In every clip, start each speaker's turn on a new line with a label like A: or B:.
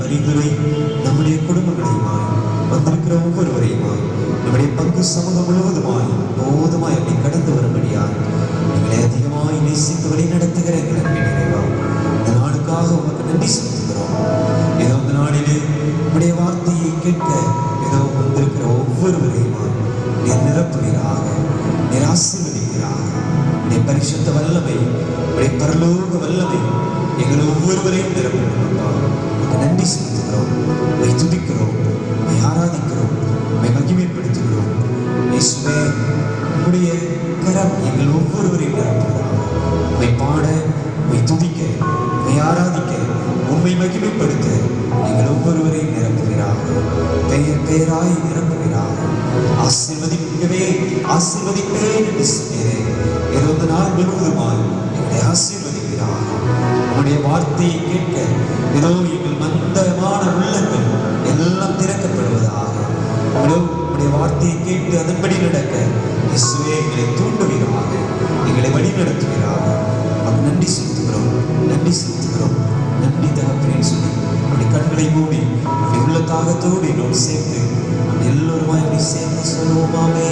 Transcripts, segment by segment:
A: பரிந்துரை நம்முடைய குடும்பங்களையுமாய் வந்திருக்கிற ஒவ்வொருவரையுமாய் நம்முடைய பங்கு சமூகம் முழுவதுமாய் போதுமாய் அப்படி கடந்து வரும்படியாய் எங்களை அதிகமாய் நேசித்து வழி நடத்துகிற எங்கள் அன்பின் நிறைவா இந்த நாளுக்காக உனக்கு நன்றி செலுத்துகிறோம். ஏதோ இந்த நாளிலே உடைய வார்த்தையை கேட்க ஏதோ வந்திருக்கிற ஒவ்வொருவரையுமாய் நீர் நிரப்புகிறாக, நீர் ஆசீர்வதிக்கிறாக. உடைய பரிசுத்த வல்லமை, உடைய பரலோக வல்லமை எங்கள் ஒவ்வொருவரையும் நிரப்பணும். உனக்கு நன்றி செலுத்துகிறோம், உங்களை துதிக்கிறோம், உங்களை ஆராதிக்கிறோம், உங்களை மகிமைப்படுத்துகிறோம். இயேசுவே, உங்களுடைய கரம் எங்கள் ஒவ்வொருவரையும் நிரப்புகிறார். உங்களை பாட, உங்களை துதிக்க, உங்களை ஆராதிக்க, உண்மை மகிமைப்படுத்த எங்கள் ஒவ்வொருவரையும் நிரப்புகிறார். பெயர் பெயராய் நிரப்புகிறார். ஆசீர்வதிக்கவே ஆசீர்வதிப்பேன் என்று சொன்னேன். இருபது நாள் முழுவதுமாய் எங்களை ஆசீர்வதிக்கிறார். உங்களுடைய வார்த்தையை கேட்க ஏதோ எங்கள் மந்தமான உள்ளங்கள் எல்லாம் திறக்கப்படுவதாக. உங்களுடைய வார்த்தையை கேட்டு அதன்படி நடக்க இயேசுவே எங்களை தூண்டுவீராக, எங்களை வழி நடத்துவீராக. நமக்கு நன்றி செலுத்துகிறோம், நன்றி செலுத்துகிறோம். நன்றி தகப்பனேன்னு சொல்லி அப்படி கண்களை மூடி அப்படி உள்ள தாகத்தோடு என்னோடு சேர்த்து அப்படி எல்லோருமா அப்படி சேர்ந்து சொல்லுவோமாமே.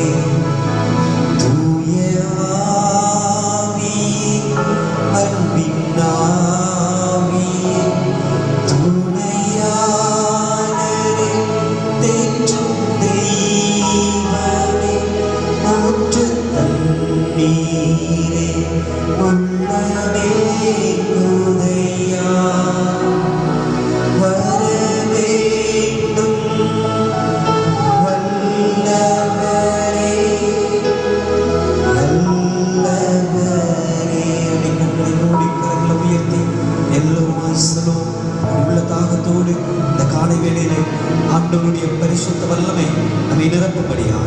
A: ஆண்டவருடைய பரிசுத்த வல்லமை நம்மை நிரப்பும்படியாக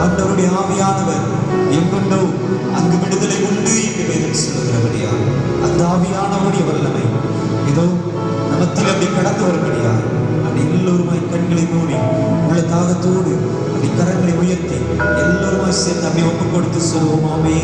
A: ஆண்டவருடைய ஆவியானவர் எங்குண்டோ அங்கு விடுதலை உண்டு என்று வேதம் சொல்லுகிறபடியாக அந்த ஆவியானவருடைய வல்லமை ஏதோ நமத்தில் அப்படி கடந்து வரும்படியாக அப்படி எல்லோருமாய் கண்களை மூடி உள்ள தாகத்தோடு அப்படி கரங்களை உயர்த்தி எல்லோருமாய் சேர்ந்து அப்படி ஒப்பு கொடுத்து சொல்லுவோமாமே.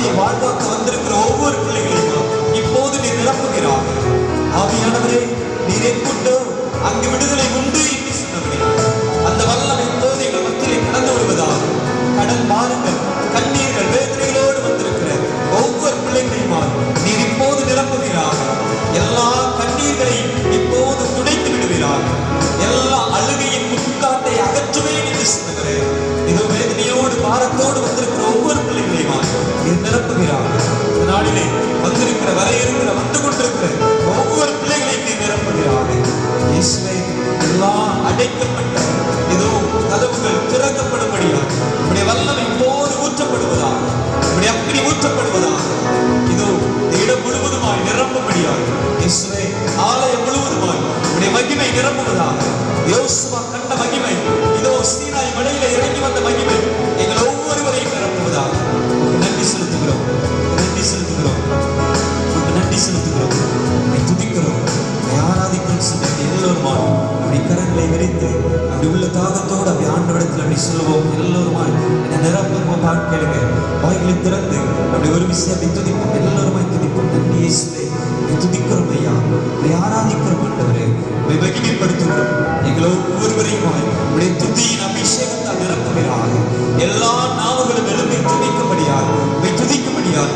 A: வார்த்தையை வாழ்வாக்க வந்திருக்கிற ஒவ்வொரு பிள்ளைகளையும் இப்போது நீ நிரப்புகிறார். ஆவியானவரே, நீரே கொண்டு அங்கு விடுதலை உண்டு என்று சொன்னவரே, அந்த வல்லமை இப்போது எங்கள் மத்தியிலே கடந்து விடுவதாக. கடன் பாருங்கள், கண்ணீர்கள், வேதனைகளோடு வந்திருக்கிற ஒவ்வொரு பிள்ளைகளையும் நீர் இப்போது நிரப்புகிறார். எல்லா கண்ணீர்களையும் இப்போது துடைத்து விடுகிறார். எல்லா அழுகையின் முன்காட்டை அகற்றுவேன் என்று சொன்னவரே, இதோ வேதனையோடு பாரத்தோடு வந்திருக்கிற ஒவ்வொரு பிள்ளைகளையும் நீர் நிரப்புகிறார். இந்த நாளிலே வந்திருக்கிற வரையிருக்கிற வந்து கொண்டிருக்கிற ஒவ்வொரு பிள்ளைகளையும் நீர் நிரப்புகிறார். இயேசுவே, எல்லாம் அடைக்கப்பட்ட இதோ கதவுகள் திறக்கப்படும்படியாக உடைய வல்லமை இப்போது ஊற்றப்படுவதாக, உடைய அக்கினி ஊற்றப்படுவதாக, இதோ இடம் முழுவதுமாய் நிரம்பும்படியாக இயேசுவே, ஆலயம் முழுவதுமாய் உடைய மகிமை நிரம்புவதாக. யோசுவா கண்ட மகிமை, இதோ சீனாய் மலையில இறங்கி வந்த மகிமை எங்கள் ஒவ்வொருவரையும் நிரப்புவதாக. நன்றி செலுத்துகிறோம், நன்றி செலுத்துகிறோம், நன்றி செலுத்துகிறோம், துதிக்கிறோம், ஆராதிக்கிறோம். சொல்லிட்டு எல்லோருமா அப்படி கரங்களை விரித்து அப்படி உள்ள தாகத்தோடு அப்படி ஆண்டவரிடத்தில் அப்படி சொல்லுவோம். எல்லோருமாய் என்ன நிரப்பமா பார்க்கலுங்க, வாய்களை திறந்து அப்படி ஒரு விஷயம் அப்படி துதிப்போம். எல்லோருமாய் துதிப்போம். நன்றி இயேசுவே, துதிக்கிறோம் ஐயா, ஆராதிக்கிறோம் ஆண்டவரே, மகிமைப்படுத்துகிறோம். எங்கள் ஒவ்வொருவரையுமாய் உடைய துதியின் அபிஷேகத்தால் நிரப்புகிறார். எல்லா நாவுகளும் எழுப்பி துதிக்கும்படியார், துதிக்கும்படியார்,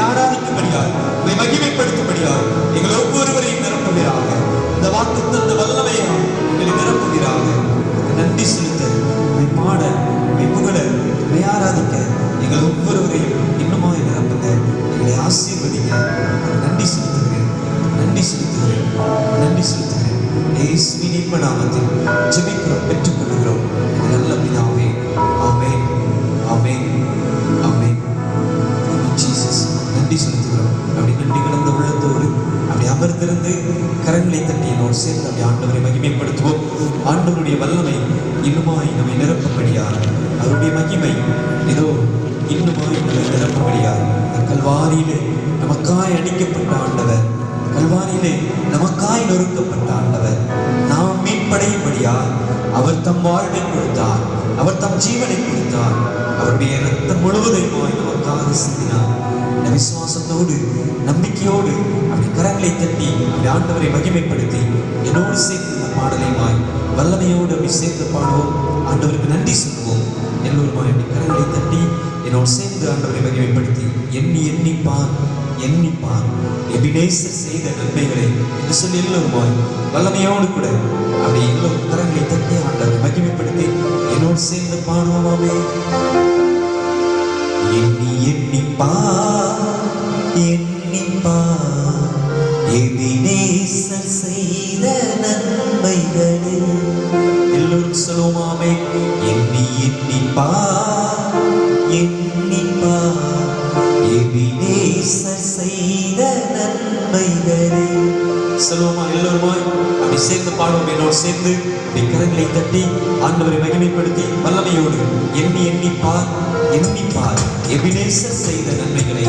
A: ஆராதிக்கும்படியார், மகிமைப்படுத்தும்படியார் எங்கள் ஒவ்வொருவரையும் நிரப்புகிறார். இந்த வாக்கு தந்த வல்லமையா எங்களை நிரப்புகிறார். நன்றி செலுத்த, பாட, புகழ, ஆராதிக்க எங்கள் ஒவ்வொருவரையும் இன்னுமாய் நிரப்புங்க. எங்களை ஆசீர்வதிங்க. நன்றி செலுத்துகிறேன், நன்றி செலுத்துகிறேன், நன்றி செலுத்துகிறேன். இயேசுவின் இன்ப நாமத்தில் ஜெபிக்கிறோம், பெற்றுக்கொள்கிறோம் நல்ல பிதாவே. ஆமென், ஆமென், ஆமென். ஜீசஸ், நன்றி செலுத்துகிறோம். அப்படி நன்றி கலந்த உள்ளத்தோடு அப்படி அமர்ந்திருந்து கரங்களை தட்டி என்னோடு சேர்ந்து அப்படி ஆண்டவரை மகிமைப்படுத்துவோம். ஆண்டவருடைய வல்லமை இன்னுமாய் நம்மை நிரப்பும்படியார், அவருடைய மகிமை இதோ இன்னுமாய் நம்மை நிரப்பும்படியார். கல்வாரியிலே நமக்காய் அடிக்கப்பட்ட ஆண்டவர், கல்வாரியிலே நமக்காய் நொறுக்கப்பட்ட ஆண்டவர், நாம் மீட்படையும்படியார் அவர் தம் வாழ்வை கொடுத்தார், அவர் தம் ஜீவனை கொடுத்தார், அவருடைய ரத்தம் முழுவதையுமாய் நமக்காக சிந்தினார். இந்த விசுவாசத்தோடு நம்பிக்கையோடு அப்படி கரங்களை தட்டி அப்படி ஆண்டவரை மகிமைப்படுத்தி என்னோடு சேர்ந்து இந்த பாடலையுமாய் வல்லமையோடு அப்படி சேர்ந்து பாடுவோம். ஆண்டவருக்கு நன்றி சொல்லுவோம். எல்லோருமாய் அப்படி கரங்களை தட்டி என்னோடு சேர்ந்து ஆண்டவரை மகிமைப்படுத்தி எண்ணி எண்ணிப்பார், எண்ணிப்பார் எபினேசர் செய்த நன்மைகளை என்று சொல்லி எல்லோருமாய் வல்லமையோடு கூட அப்படி எல்லோரும் கரங்களை தட்டி ஆண்டவரை மகிமைப்படுத்தி என்னோடு சேர்ந்து பாடுவோமாமே. எண்ணி எண்ணிப்பார், எண்ணிப்பார் எபினேசர் செய்த நன்மைகளை. எல்லோரும் சொல்லுவோமாமே. எண்ணி எண்ணிப்பார், எண்ணிப்பார் எபினேசர் செய்த நன்மைகளை. சொல்லுவோமா? எல்லோருமாய் அப்படி சேர்ந்து பாடுவோம். என்னோடு சேர்ந்து அப்படி கரங்களை தட்டி ஆண்டவரை மகிமைப்படுத்தி வல்லமையோடு எண்ணி எண்ணிப்பார், எண்ணிப்பார் எபினேசர் செய்த நன்மைகளை.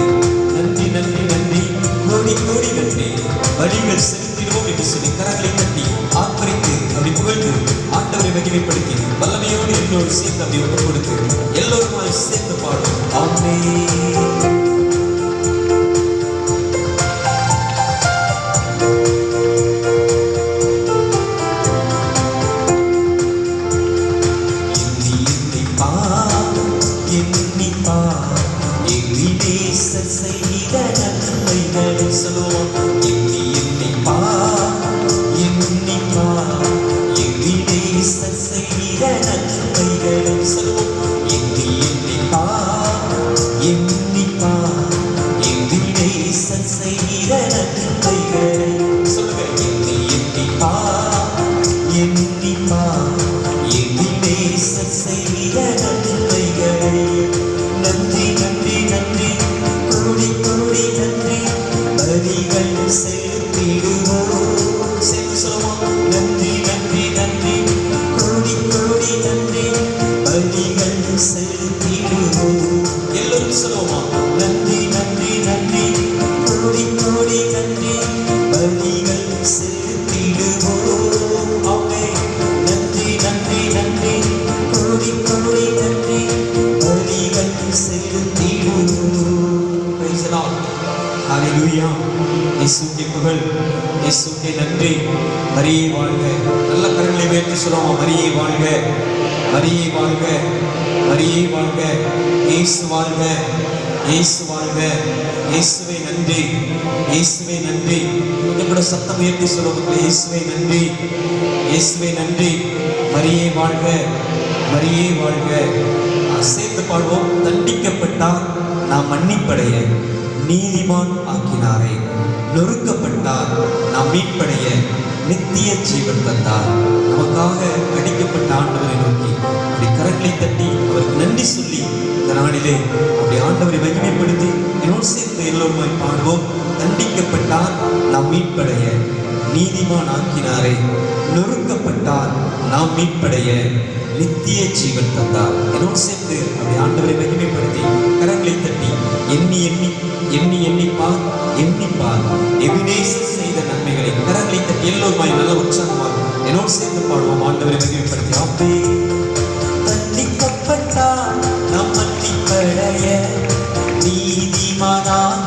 A: நன்றி, நன்றி, நன்றி, கோடி கோடி நன்றி, வழிகள் செலுத்திடுவோம் என்று சொல்லி கரங்களை தட்டி ஆர்ப்பரித்து அப்படி புகழ்ந்து ஆண்டவரை மகிமைப்படுத்தி வல்லமையோடு எல்லோரு சேர்ந்து அப்படி ஒப்பு கொடுத்து எல்லோருமாய் சேர்ந்து பாடும். ஆமென். praise the Lord. Hallelujah. இயேசுவுக்கே புகழ், இயேசுவுக்கே நன்றி. மரியே வாழ்க. நல்ல கரங்களை உயர்த்தி சொல்லுவோம். மரியே வாழ்க, மரியே வாழ்க, மரியே வாழ்க. இயேசு வாழ்க, இயேசு வாழ்க. இயேசுவே நன்றி, இயேசுவே நன்றி. கொஞ்சம் கூட சத்தம் உயர்த்தி சொல்லுவோம். இயேசுவே நன்றி, இயேசுவே நன்றி. மரியே வாழ்க, மரியே வாழ்க. சேர்ந்து பாடுவோம். தண்டிக்கப்பட்டார் நாம் மன்னிப்படைய நீதிமான் ஆக்கினாரே, நொறுக்கப்பட்டார் நாம் மீட்படைய நித்திய ஜீவன் தந்தார். நமக்காக அடிக்கப்பட்ட ஆண்டவரை நோக்கி அப்படி கரங்களை தட்டி அவருக்கு நன்றி சொல்லி இந்த நாளிலே அப்படி ஆண்டவரை மகிமைப்படுத்தி என்னோடு சேர்ந்து எல்லோருமாய் பாடுவோம். தண்டிக்கப்பட்டார் நாம் மீட்படைய நீதிமான் ஆக்கினாரே, நொறுக்கப்பட்டார் நாம் மீட்படைய நித்திய ஜீவன் தந்தார். என்னோடு சேர்ந்து அப்படி ஆண்டவரை மகிமைப்படுத்தி கரங்களை தட்டி எண்ணி எண்ணி எண்ணி எண்ணிப்பார், எண்ணிப்பார் எபினேசர் செய்த நன்மைகளை கரங்களை தட்டி எல்லோருமாய் நல்ல உற்சாகமாக என்னோடு சேர்ந்து பாடுவோம். ஆண்டவரை மகிமைப்படுத்தி அப்பே தண்டிக்கப்பட்டார் நாம் மன்னிப்படைய நீதிமானாக்கினாரே.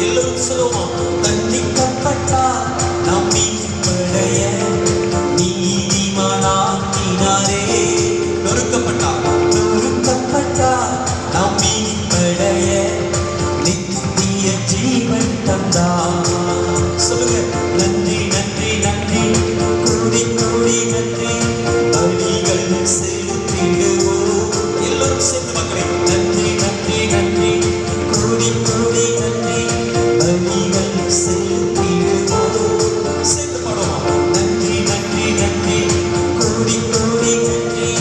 A: எல்லோரும் சொல்லுவோம். தண்டிக்கப்பட்டார் நாம் மீட்படைய நீதிமானாக்கினாரே, நொறுக்கப்பட்டார், நொறுக்கப்பட்டார் நாம் மீட்படைய நித்திய ஜீவன் தந்தார். சொல்லுங்க. நன்றி நன்றி நன்றி, கோடி கோடி நன்றி, பலிகள் செலுத்திடுவோம். எல்லோரும் சேர்ந்து மக்களே. நன்றி நன்றி நன்றி, கோடி கோடி நன்றி, பலிகள் செலுத்திடுவோம். சேர்ந்து பாடுவோம். நன்றி நன்றி நன்றி, கோடி கோடி நன்றி,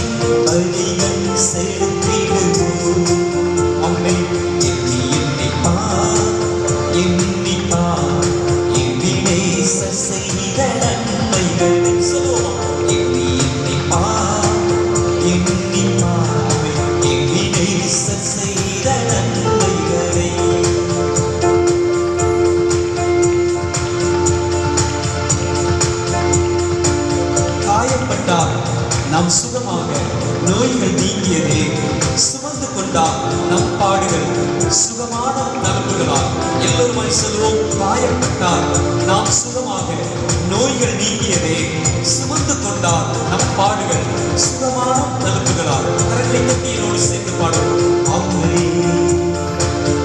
A: பலிகள் செலுத்திடுவோம். அம்மே எண்ணி எண்ணிப்பார், எண்ணிப்பார் எபினேசர் செய்த நன்மைகளை சொல்லுவோம். எண்ணி எண்ணிப்பார், எண்ணிப்பார் எபினேசர் செய்த நன்மைகளை. காயப்பட்டார் நாம் சுகமாக, நோய்கள் நீங்கியதே, சுமந்து கொண்டார் நம் பாடுகள் சுகமான நலன்களால். எல்லோருமாய் சொல்லுவோம். காயப்பட்டார் நாம் சுகமாக, நோய்கள் நீங்கியதே, சுமந்து கொண்டார் நம் பாடுகள் சுகமான நலன்களால். கரங்களை தட்டி என்னோடு சேர்ந்து பாடுவோம். அவரே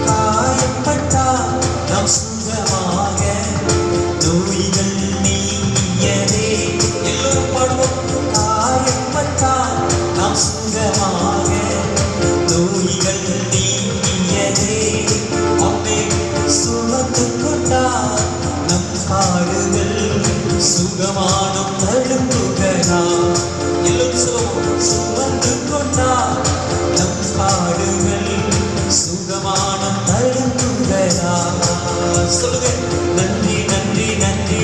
A: காயப்பட்டார் நாம் சுகமாக, நோய்கள் நீங்கியதே. எல்லோரும் பாடுவோம். காயப்பட்டார் நாம் சுகமாக, நோய்கள் நீங்கியதே. அம்மே சுமந்து கொண்டார் நம் பாடுகள் சுகமான தழும்புகளால். எல்லோரும் சொல்லுவோம். சுமந்து கொண்டார் நம் பாடுகள் சுகமான தழும்புகளால். சொல்லுங்க. நன்றி நன்றி நன்றி,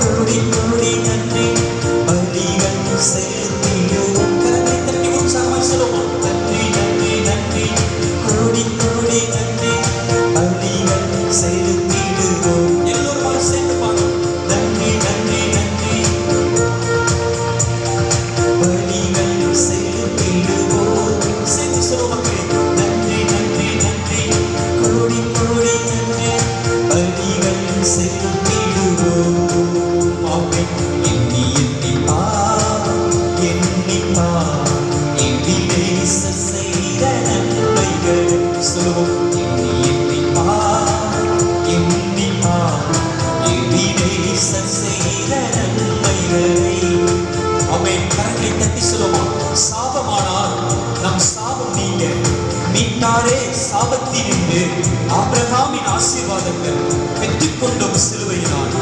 A: கோடி கோடி நன்றி, பலிகள் செலுத்திடுவோம். கரங்களை தட்டி உற்சாகமாய் சொல்லுவோம். நன்றி நன்றி நன்றி, கோடி கோடி நன்றி, பலிகள் செலுத்திடுவோம். எல்லோரும் சேர்ந்து பாடுவோம். நன்றி நன்றி நன்றி, பலிகள் செலுத்திடுவோம். சேர்ந்து சொல்லுவோம். நன்றி நன்றி நன்றி, கோடி கோடி நன்றி, பலிகள் செலுத்திடுவோம். ஆமென். எண்ணி எண்ணிப்பார், எண்ணிப்பார் எபினேசர் செய்த நன்மைகள். சொல்லுவோம். எண்ணி எண்ணிப்பார், எண்ணிப்பார் எபினேசர் செய்த நன்மைகளை. ஆமென். கரங்களை தட்டி சொல்லுவோம். சாபமானார் நம் சாபம் நீங்க, மீட்டாரே சாபத்தினின்று ஆபிரகாமின் ஆசீர்வாதங்கள் பெற்றுக்கொண்டோம் சிலுவையினால்.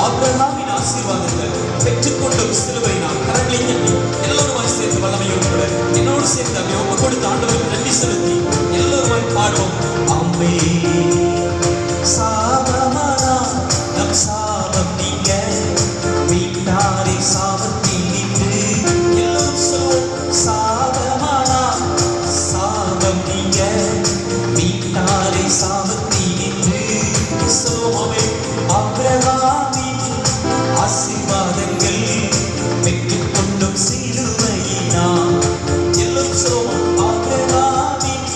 A: ஆபிரகாமின் ஆசீர்வாதங்கள் பெற்றுக்கொண்டோம் சிலுவையினால். கரங்களை தட்டி எல்லோருமாய் சேர்ந்து வல்லமையோடு கூட என்னோடு சேர்ந்து அப்படி ஒப்பு கொடுத்து ஆண்டவருக்கு நன்றி செலுத்தி எல்லோருமாய் பாடுவோம். அம்மே சாபமானார் நம் சாபம் நீங்க, மீட்டாரே சாபத்தினின்று. எல்லோரும் சொல்லுவோம். சாபமானார் சாபம் நீங்க, மீட்டாரே சாபத்தினின்று. சொல்லுவோமே. ஆபிரகாமின் ஆசீர்வாதங்கள் பெற்றுக்கொண்டோம் சிலுவையினால். எல்லோரும் சொல்லுவோம். ஆபிரகாமின்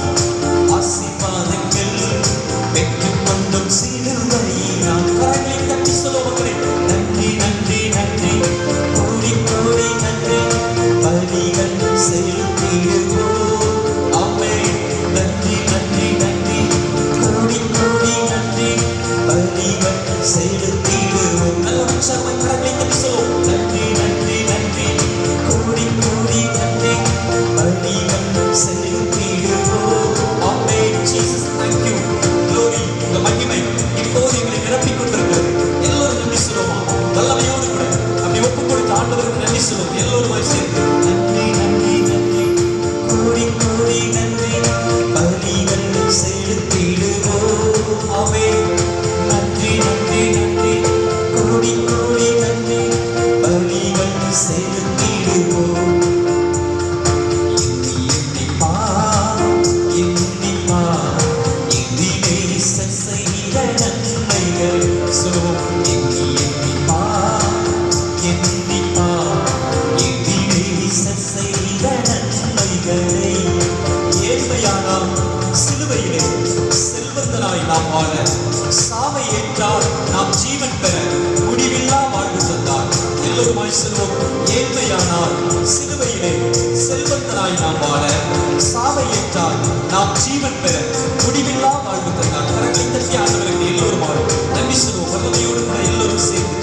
A: ஜீவன் பெற முடிவில்லா வாழ்வு தந்தார். கரங்களை தட்டி ஆண்டவருக்கு எல்லோருமாய் நன்றி சொல்வோம். வல்லமையோடு கூட எல்லோரும் சேர்ந்து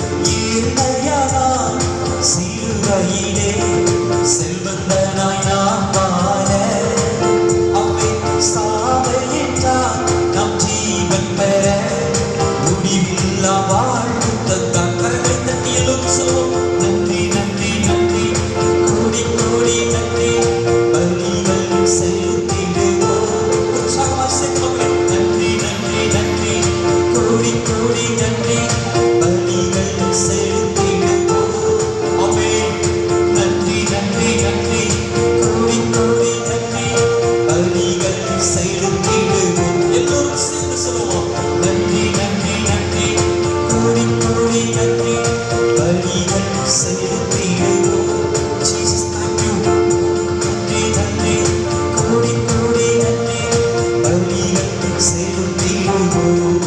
A: சிலுவையிலே செல்வந்தனாய் நாம் வாழ அவை சாவையிட்டார் நம் ஜீவன் பெற முடிவில்லா வாழ்வு தந்தார். கரங்களை தட்டி எல்லோரும் சொல்வோம். நன்றி நன்றி நன்றி கோடி கோடி நன்றி பலிகள் செலுத்திடுவோம். உற்சாகமாய் சேர்த்து நன்றி நன்றி நன்றி கோடி கோடி நன்றி பலிகள் செலுத்திடுவோம். ஆமென். நன்றி நன்றி நன்றி கோடி கோடி நன்றி பலிகள் செலுத்திடுவோம். எல்லோரும் சேர்ந்து சொல்லுவோம். நன்றி நன்றி நன்றி கோடி கோடி நன்றி பலிகள் செலுத்திடுவோம். Jesus, thank you. நன்றி நன்றி கோடி கோடி நன்றி பலிகள் செலுத்திடுவோம்.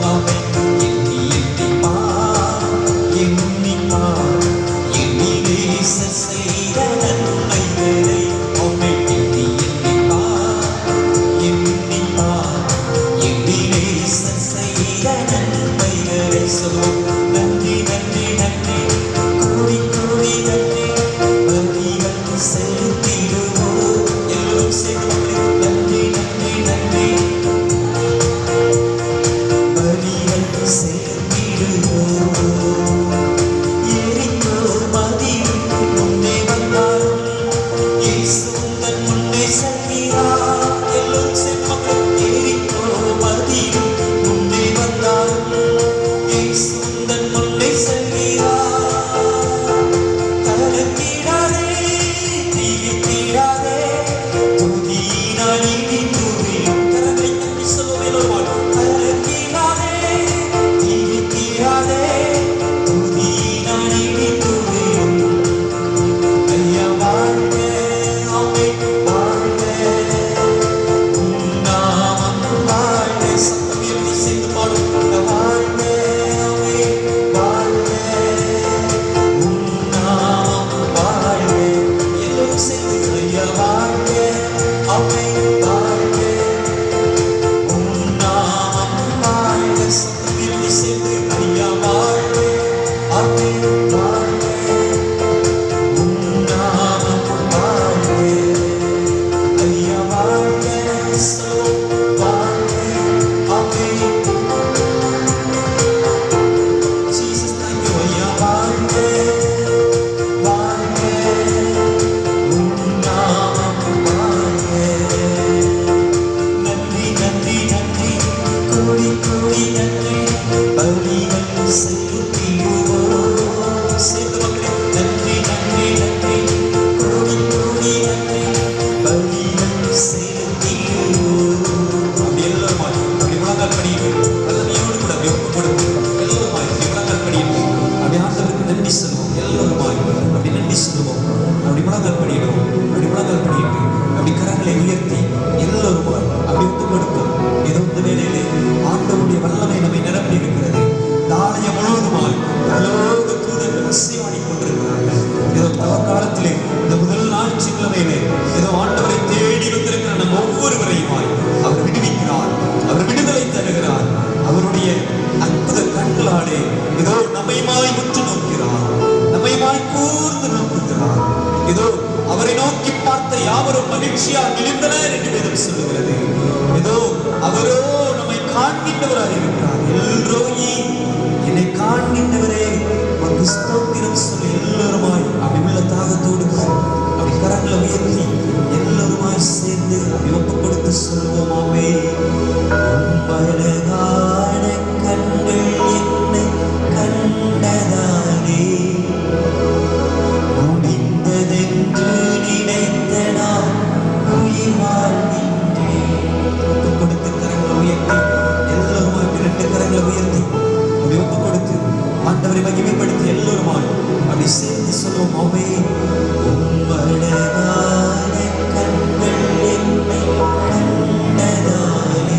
A: ஆமென். எண்ணி எண்ணி பார், எண்ணி பார், எண்ணி நேசர் செய்த நன்மைகளை. ஆமென். எண்ணி எண்ணி பார், எண்ணி பார், எண்ணி நேசர் செய்த நன்மைகளை. சொல்வோம். நன்றி நன்றி நன்றி கோடி கோடி நன்றி பலிகள் செலுத்திடுவோம். எல்லோரும் சேர்ந்து நன்றி நன்றி நன்றி பலிகள் செலுத்திடுவோம். எரிகோ மதிலும் முன்னே வந்தாலும் இயேசு உந்தன் முன்னே செல்கிறார். எல்லோரும் சேர்ந்து எரிகோ மதிலும் முன்னே வந்தாலும் இயேசு உந்தன் முன்னே செல்கிறார். கலங்கிடாதே, திகைத்திடாதே, துதியினால் இடி தூவிடும். கரங்களை தட்டி சொல்லுவோம் எல்லோருமாய். கலங்கிடாதே, திகைத்திடாதே, துதியினால் இடி தூவிடும். ஐயா வாழ்க, ஆமென் வாழ்க, உம் நாமம் வாழ்க. சத்தம் உயர்த்தி சேர்ந்து பாடும். வாழ்க, ஆமென் வாழ்க, உம் நாமம் வாழ்க. எல்லோரும் சேர்ந்து ஐயா வாழ்க, ஆமென் வாழ்க, உம் நாமம் வாழ்க. சத்தம் உயர்த்தி சேர்ந்து ஐயா வாழ்க, ஆமென் வாழ்க, உம் நாமம் வாழ்க. ஐயா வாழ்க, சொல்வோம். வாழ்க, ஆமென். Jesus, thank you. ஐயா வாழ்க, வாழ்க, உம் நாமம் வாழ்க. நன்றி நன்றி நன்றி கோடி கோடி நன்றி பலிகள் செலுத்திடுவோம். சேர்ந்து மக்களே. நன்றி நன்றி நன்றி கோடி கோடி நன்றி பலிகள் செலுத்திடுவோம். அப்படி எல்லோருமாய் அப்படி முழங்கால் படியிட்டு வல்லமையோடு கூட அப்படி ஒப்பு கொடுத்து எல்லோருமாய் அப்படி முழங்கால் படியிட்டு அப்படி ஆண்டவருக்கு நன்றி சொல்லுவோம். எல்லோருமாய் அப்படி நன்றி சொல்லுவோம். அப்படி முழங்கால் படியிடுவோம். அப்படி முழங்கால் படியிட்டு அப்படி கரங்களை உயர்த்தி எல்லோருமாய் அப்படி ஒப்பு கொடுப்போம். ஏதோ இந்த வேளையிலே ஆண்டவருடைய வல்லமை நம்மை நிரப்பி இருக்கிறது. இந்த ஆலயம் முழுவதுமாய் பரலோக தூதர்கள் அசைவாடிக் கொண்டிருக்கிறார்கள். ஏதோ தவக்காலத்திலே இந்த முதல் ஞாயிற்றுக்கிழமையிலே ஏதோ ஆண்டவரை தேடி வந்திருக்கிற நம் ஒவ்வொருவரையுமாய் அவர் விடுவிக்கிறார். அவர் விடுதலை தருகிறார். அவருடைய அற்புத கண்களாலே ஏதோ நம்மையுமாய் உற்று நோக்கிறார். நம்மையுமாய் கூர்ந்து நோக்குகிறார். ஏதோ அவரை நோக்கி பார்த்த யாவரும் மகிழ்ச்சியால் எழுந்தனர் என்று வேதம் சொல்லுகிறது. ஏதோ அவரோ நம்மை காண்கின்றவராக இருக்கிறார். எல்ரோயி, என்னை காண்கின்றவரே உமக்கு ஸ்தோத்திரம் சொல்லி எல்லோருமாய் அப்படி உள்ள தாகத்தோடு அப்படி கரங்களை உயர்த்தி எல்லோருமாய் சேர்ந்து அப்படி ஒப்பு கொடுத்து சொல்லுவோமாமே. அழகான கண்கள் என்னை கண்டதாலே முடிந்ததென்று நினைத்த நான் உயிர் வாழ்கின்றேன். ஒப்பு கொடுத்து கரங்களை உயர்த்தி எல்லோருமாய் இரண்டு கரங்களை உயர்த்தி அப்படி ஒப்பு கொடுத்து ஆண்டவரை மகிமைப்படுத்தி எல்லோருமாய் அப்படி சேர்ந்து சொல்லுவோம். அவே அழகான கண்கள் என்னை கண்டதாலே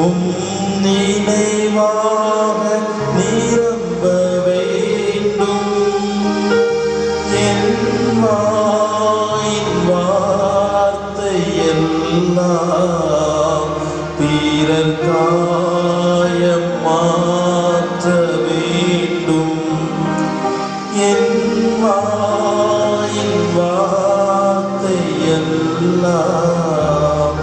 B: உம் நினைவாக நிரம்ப வேண்டும். என் வாயின் வார்த்தை எல்லாம் பிறர் காயம் மாற்ற வேண்டும். என் வாயின் வார்த்தை எல்லாம்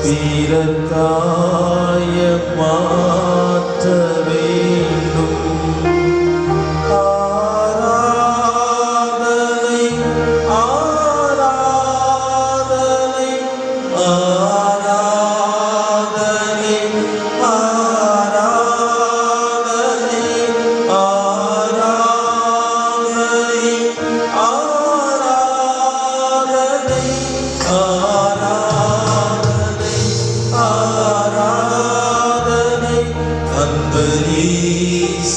B: பிறர் காயம் மாற்ற வேண்டும். ஆராதனை ஆராதனை ஆராதனை ஆராதனை ஆராதனை ஆராதனை ஆராதனை ஆராதனை அந்த இயேசுராஜனுக்கே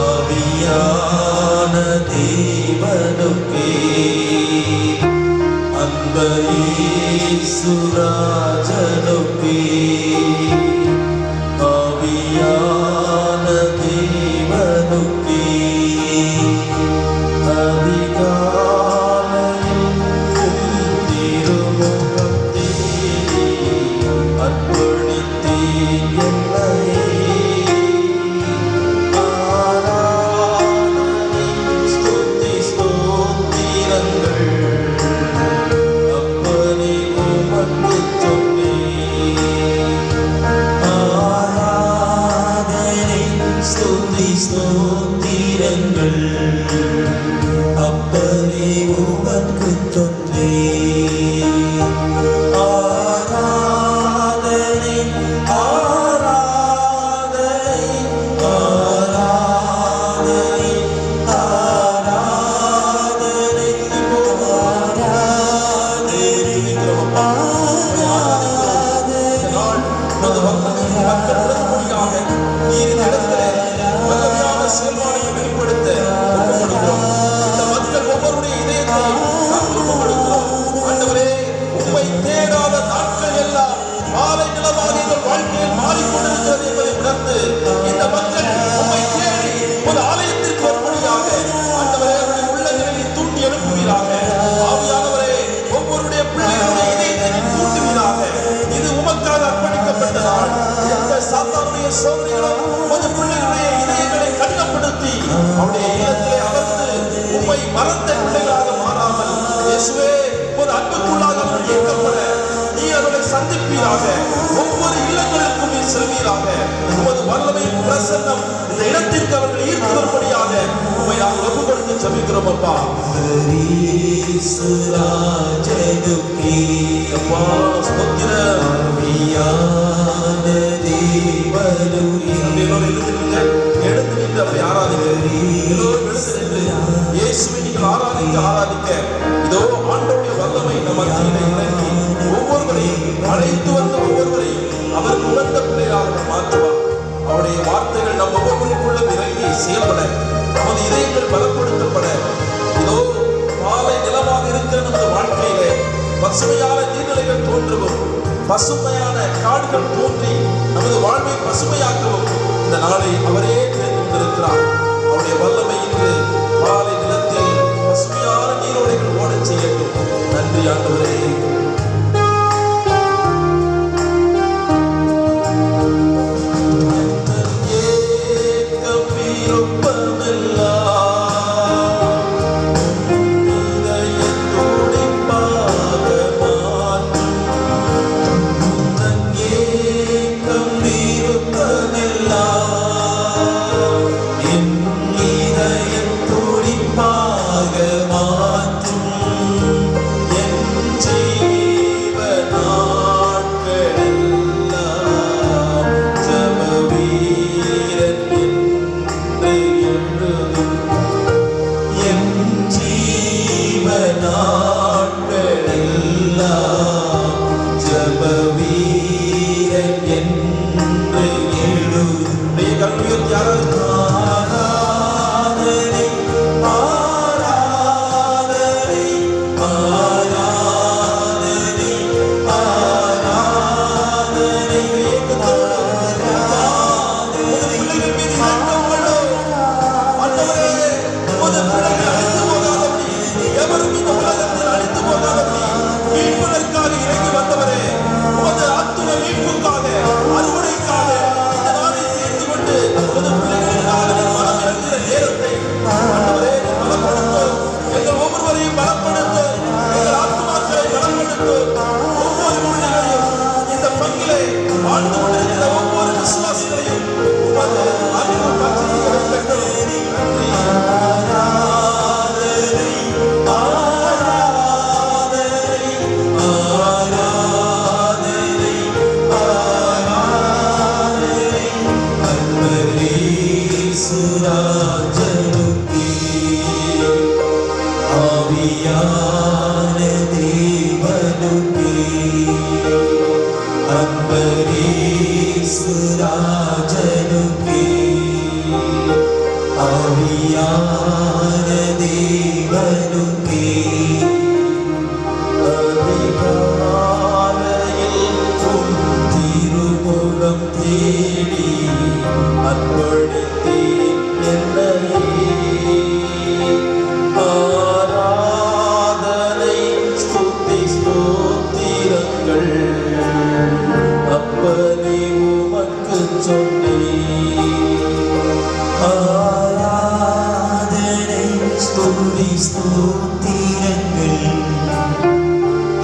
B: ஆவியான தேவனுக்கே அந்த இயேசுராஜனுக்கே ஆவியான தேவனுக்கே அதிகாலையில் உம் திருமுகம் தேடி அர்ப்பணித்தேன் என்னையே. ஆராதனை ஸ்துதி ஸ்தோத்திரங்கள் அப்பனே உமக்கு சொன்னேன். ஆராதனை ஸ்துதி ஸ்தோத்திரங்கள் அப்பனே உமக்கு சொன்னேன். ஆராதனை ஆராதனை ஆராதனை ஆராதனை இந்த மக்கள் உம்மை தேடி ஒரு ஆலயத்திற்கு வரும்படியாக ஆண்டவரே அவருடைய உள்ளங்களை தூண்டி எழுப்புவீராக. ஆவியானவரே ஒவ்வொருடைய பிள்ளைகளுடைய இதயத்தை தூண்டுவீராக. இது உமக்காக அர்ப்பணிக்கப்பட்ட நாள். எந்த சாத்தானுடைய சோதனைகளும் உமது பிள்ளைகளுடைய இதயங்களை கடினப்படுத்தி அவருடைய இல்லத்திலே அமர்ந்து உம்மை மறந்த பிள்ளைகளாக மாறாமல் இயேசுவே ஒரு அன்புக்குள்ளாக அவர்கள் ஈர்க்கப்பட நீ அவர்களை சந்திப்பீராக. ஒவ்வொரு இல்லங்களுக்கும் நீ செல்வீராக. உமது வல்லமை பிரசன்னம் இந்த இடத்திற்கு அவர்கள் ஈர்த்து வரும்படியாக உம்மை நாம் ஒப்பு கொடுத்து ஜெபிக்கிறோம் அப்பா. அப்பா ஸ்தோத்திரம். எடுத்து நின்று அப்படி ஆராதிக்க எல்லோரும் எடுத்து நின்று இயேசுவை நீங்கள் ஆராதிக்க ஆராதிக்க இதோ ஆண்டவருடைய வல்லமை நம் மத்தியிலே இறங்கி ஒவ்வொருவரையும் அழைத்து வந்த ஒவ்வொருவரையும் அவருக்கு உணர்ந்த பிள்ளையாக மாற்றுவார். அவருடைய வார்த்தைகள் நம் ஒவ்வொருவருக்குள்ள இறங்கி செயல்பட நமது இதயங்கள் பலப்படுத்தப்பட இதோ மாலை நிலமாக இருக்கிற நமது வாழ்க்கையிலே பசுமையான நீர்நிலைகள் தோன்றவும் பசுமையான காடுகள் தோன்றி நமது வாழ்வை பசுமையாக்கவும் இந்த நாளை அவரே தேர்ந்தெடுத்திருக்கிறார். அவருடைய வல்லமை இன்று மாலை நிலத்தில் பசுமையான நீரோடைகள் ஓடச் செய்யட்டும். நன்றி ஆண்டவரே. என்
A: अंबरीश राजनुके आवियान देवनुके
B: அதிகாலையில் உம் திருமுகம் தேடி அர்ப்பணித்தேன் என்னையே. ஆராதனை ஸ்துதி ஸ்தோத்திரங்கள் அப்பனே உமக்கு சொன்னேன்.
A: ஆராதனை ஸ்துதி ஸ்தோத்திரங்கள்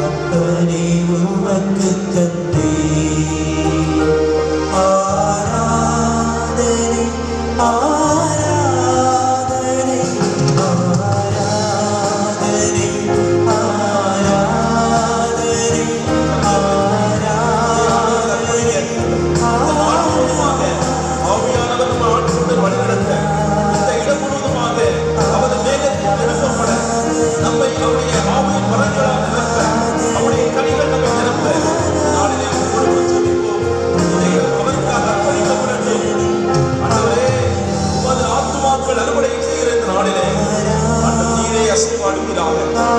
A: அப்பனே உமக்கு தந்தேன். ஆராதனை ஆராதனை ஆராதனை ஆராதனை ஆராதனை
B: ஆவியானவர் நம்ம ஆட்சியுடன் வழிநடத்த இந்த இடம் முழுவதுமாக அவரது மேகத்தில் எழுப்பப்பட நம்மை அவருடைய ஆவியின் வரங்களால் நிரப்ப அவருடைய கனிகள் நம்மை நிரப்ப நாளிலே ஒவ்வொரு ஜெபிப்போம். இந்த இடம் அவருக்காக அர்ப்பணிக்கப்படட்டும். ஆண்டவரே, உமது ஆத்துமாக்கள் அறுவடை செய்கிற இந்த நாளிலே ஆண்டவர் நீரே அசைவாடுவீராக,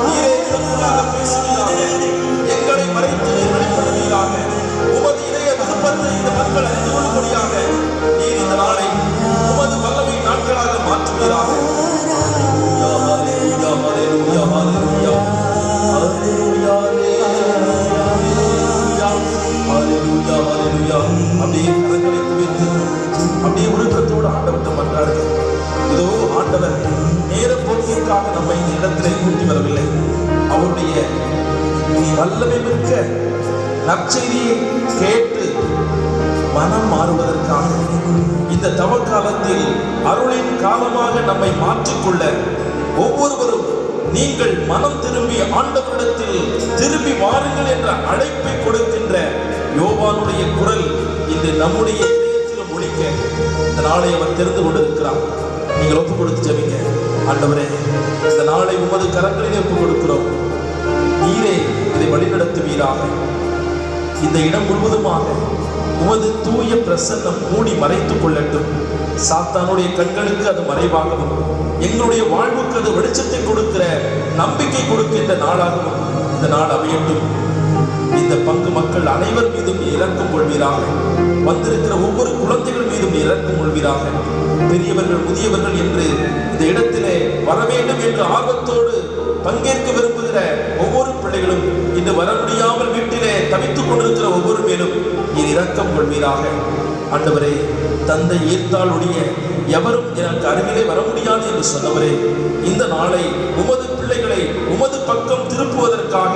B: நீரே எங்களுக்குள்ளாக பேசுவீராக, எங்களை மறைத்து வெளிப்படுவீராக. உமது இதய விருப்பத்தை இந்த மக்கள் அறிந்து கொள்ளும்படியாக நீர் இந்த நாளை உமது வல்லமை நாட்களாக மாற்றுவீராக. ஹல்லேலூயா, ஹல்லேலூயா, ஹல்லேலூயா, ஹல்லேலூயா, ஹல்லேலூயா, ஹல்லேலூயா. அப்படியே கரங்களை குவித்து அப்படியே உருக்கத்தோடு ஆண்டவர்கிட்ட மன்றாடுங்க. இதோ ஆண்டவர் நேர போக்கிற்காக நம்மை இந்த இடத்திலே கூட்டி வரவில்லை. அவருடைய வல்லமை மிக்க நற்செய்தியை கேட்டு மனம் மாறுவதற்காக இந்த தவ காலத்தில் அருளின் காலமாக நம்மை மாற்றிக்கொள்ள ஒவ்வொருவரும் நீங்கள் மனம் திரும்பி ஆண்டவரிடத்தில் திரும்பி வாருங்கள் என்ற அழைப்பை கொடுக்கின்ற யோவானுடைய குரல் இன்று நம்முடைய இதயத்திலும் ஒலிக்க இந்த நாளை அவர் தெரிந்து கொண்டிருக்கிறார். நீங்கள் ஒப்புக் கொடுத்து ஜெபிங்க. ஆண்டவரே, இந்த நாளை உமது கரங்களிலே ஒப்புக் கொடுக்கிறோம். நீரே இதை வழிநடத்துவீராக. இந்த இடம் முழுவதுமாக உமது தூய பிரசன்னம் மூடி மறைத்துக் கொள்ளட்டும். சாத்தானுடைய கண்களுக்கு அது மறைவாகவும் எங்களுடைய வாழ்வுக்கு அது வெளிச்சத்தை கொடுக்கிற நம்பிக்கை கொடுக்கின்ற நாளாகவும் இந்த நாள் அமையட்டும். இந்த பங்கு மக்கள் அனைவர் மீதும் இரக்கம் கொள்வீராக. வந்திருக்கிற ஒவ்வொரு குழந்தைகள் மீதும் இரக்கம் கொள்வீராக. பெரியவர்கள் முதியவர்கள் என்று இந்த இடத்திலே வர வேண்டும் என்று ஆர்வத்தோடு பங்கேற்க விரும்புகிற ஒவ்வொரு பிள்ளைகளும் இன்று வர முடியாமல் வீட்டிலே தவித்துக் கொண்டிருக்கிற ஒவ்வொரு மேலும் நீர் இரக்கம் கொள்வீராக. ஆண்டவரே, தந்தை ஈர்த்தாளுடைய எவரும் எனக்கு அருகிலே வர முடியாது என்று சொன்னவரே, இந்த நாளை உமது பிள்ளைகளை உமது பக்கம் திருப்புவதற்காக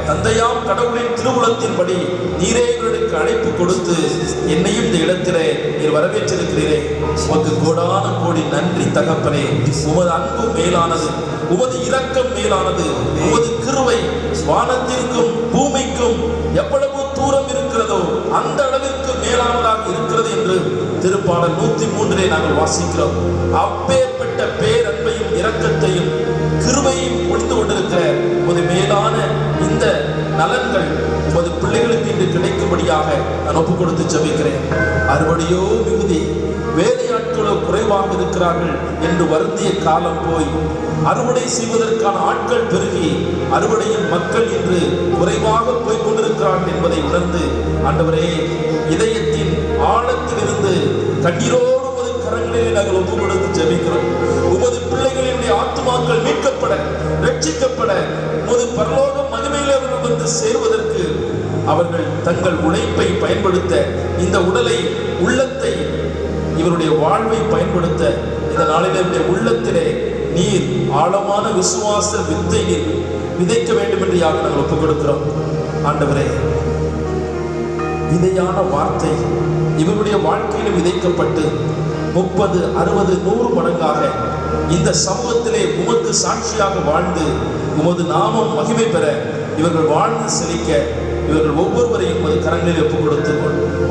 B: தந்தையாம் கடவுளின் திருவுளத்தின்படி நீரே இவர்களுக்கு அழைப்பு கொடுத்து என்னையும் இந்த இடத்திலே நீர் வரவேற்றிருக்கிறீரே. உமக்கு கோடான கோடி நன்றி தகப்பனே. உமது அன்பு மேலானது, உமது இரக்கம் மேலானது, உமது கிருபை வானத்திற்கும் பூமிக்கும் எவ்வளவு தூரம் இருக்கிறதோ அந்த அளவிற்கு மேலானதாக இருக்கிறது என்று திருப்பாடல் 103 நாங்கள் வாசிக்கிறோம். அப்பேற்பட்ட பேரன்பையும் இரக்கத்தையும் கிருபையும் பொழிந்து கொண்டிருக்கிற ஒரு மேலான இந்த நலன்கள் உமது பிள்ளைகளுக்கு இன்று கிடைக்கும்படியாக நான் ஒப்புக் கொடுத்து ஜெபிக்கிறேன். அறுவடையோ மிகுதி, வேலையாட்களோ குறைவாக இருக்கிறார்கள் என்று வருந்திய காலம் போய் அறுவடை செய்வதற்கான ஆட்கள் பெருகி அறுவடையின் மக்கள் இன்று குறைவாக போய் கொண்டிருக்கிறார்கள் என்பதை உணர்ந்து ஆண்டவரே, இதயத்தின் ஆழத்திலிருந்து கண்ணீரோடு உமது கரங்களிலே நாங்கள் ஒப்புக் கொடுத்து ஜெபிக்கிறோம். உமது பிள்ளைகளினுடைய ஆத்துமாக்கள் மீட்கப்பட, ரட்சிக்கப்பட, உமது பரலோக மகிமையிலே அவர்கள் வந்து சேருவதற்கு அவர்கள் தங்கள் உழைப்பை பயன்படுத்த, இந்த உடலை, உள்ளத்தை, இவருடைய வாழ்வை பயன்படுத்த இந்த நாளிலே உள்ளத்திலே நீர் ஆழமான விசுவாச வித்தை நீர் விதைக்க வேண்டும் என்று நாங்கள் ஒப்புக் கொடுக்கிறோம். ஆண்டவரே, விதையான வார்த்தை இவருடைய வாழ்க்கையிலும் விதைக்கப்பட்டு 30, 60, 100 மடங்காக இந்த சமூகத்திலே உமக்கு சாட்சியாக வாழ்ந்து உமது நாமம் மகிமை பெற இவர்கள் வாழ்ந்து செழிக்க இவர்கள் ஒவ்வொருவரையும் உமது கரங்களில்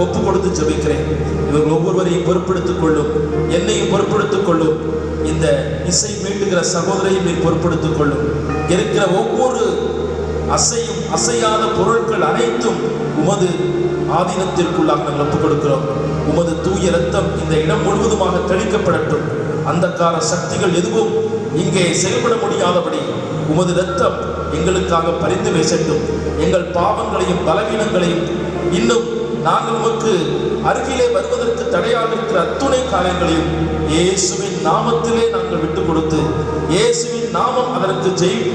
B: ஒப்பு கொடுத்து ஜெபிக்கிறேன். இவர்கள் ஒவ்வொருவரையும் பொறுப்படுத்திக் கொள்ளும், என்னையும் பொறுப்படுத்திக் கொள்ளும், இந்த இசை மீண்டுகிற சகோதரையும் நீ பொறுப்படுத்திக் கொள்ளும். இருக்கிற ஒவ்வொரு அசையும் அசையாத பொருட்கள் அனைத்தும் உமது ஆதீனத்திற்குள்ளாக நாங்கள் ஒப்புக் கொடுக்கிறோம். உமது தூய இரத்தம் இந்த இடம் முழுவதுமாக தெளிக்கப்படட்டும். அந்தகார சக்திகள் எதுவும் இங்கே செயல்பட முடியாதபடி உமது இரத்தம் எங்களுக்காக பரிந்து பேசட்டும். எங்கள் பாவங்களையும் பலவீனங்களையும் இன்னும் நாங்கள் உமக்கு அருகிலே வருவதற்கு தடையாக இருக்கிற அத்துணை காரியங்களையும் இயேசுவின் நாமத்திலே நாங்கள் விட்டுக் கொடுத்து, இயேசுவின் நாமம் அதற்கு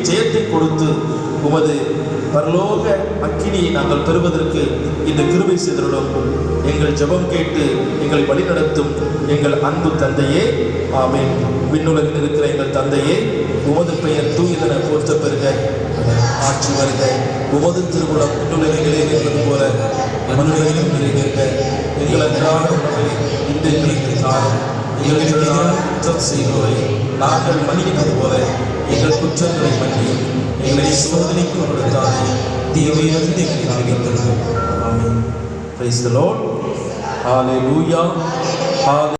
B: ஜெயத்தை கொடுத்து உமது பரலோக அக்கினியை நாங்கள் பெறுவதற்கு இந்த கிருபை செய்தருளும். எங்கள் ஜெபம் கேட்டு எங்களை வழிநடத்தும் எங்கள் அன்பு தந்தையே, ஆமென். விண்ணுலகில் இருக்கிற எங்கள் தந்தையே, உமது பெயர் தூயதென போற்ற பெறுக, ஆட்சி வருக. உமது திருவுளம் விண்ணுலகிலே இருப்பது போல மண்ணுலகிலும் நிறைவேறுக. எங்கள் அன்றாட உணவை இன்று எங்களுக்கு தாரும். எங்களுக்கு எதிராக குற்றம் செய்வோரை நாங்கள் மன்னிப்பது போல எங்கள் குற்றங்களை மன்னியும். எங்களை சோதனைக்கு உட்படுத்தாதே, தீமையிலிருந்து எங்களை விடுவித்தருளும். ஆமென். Praise the Lord. Hallelujah.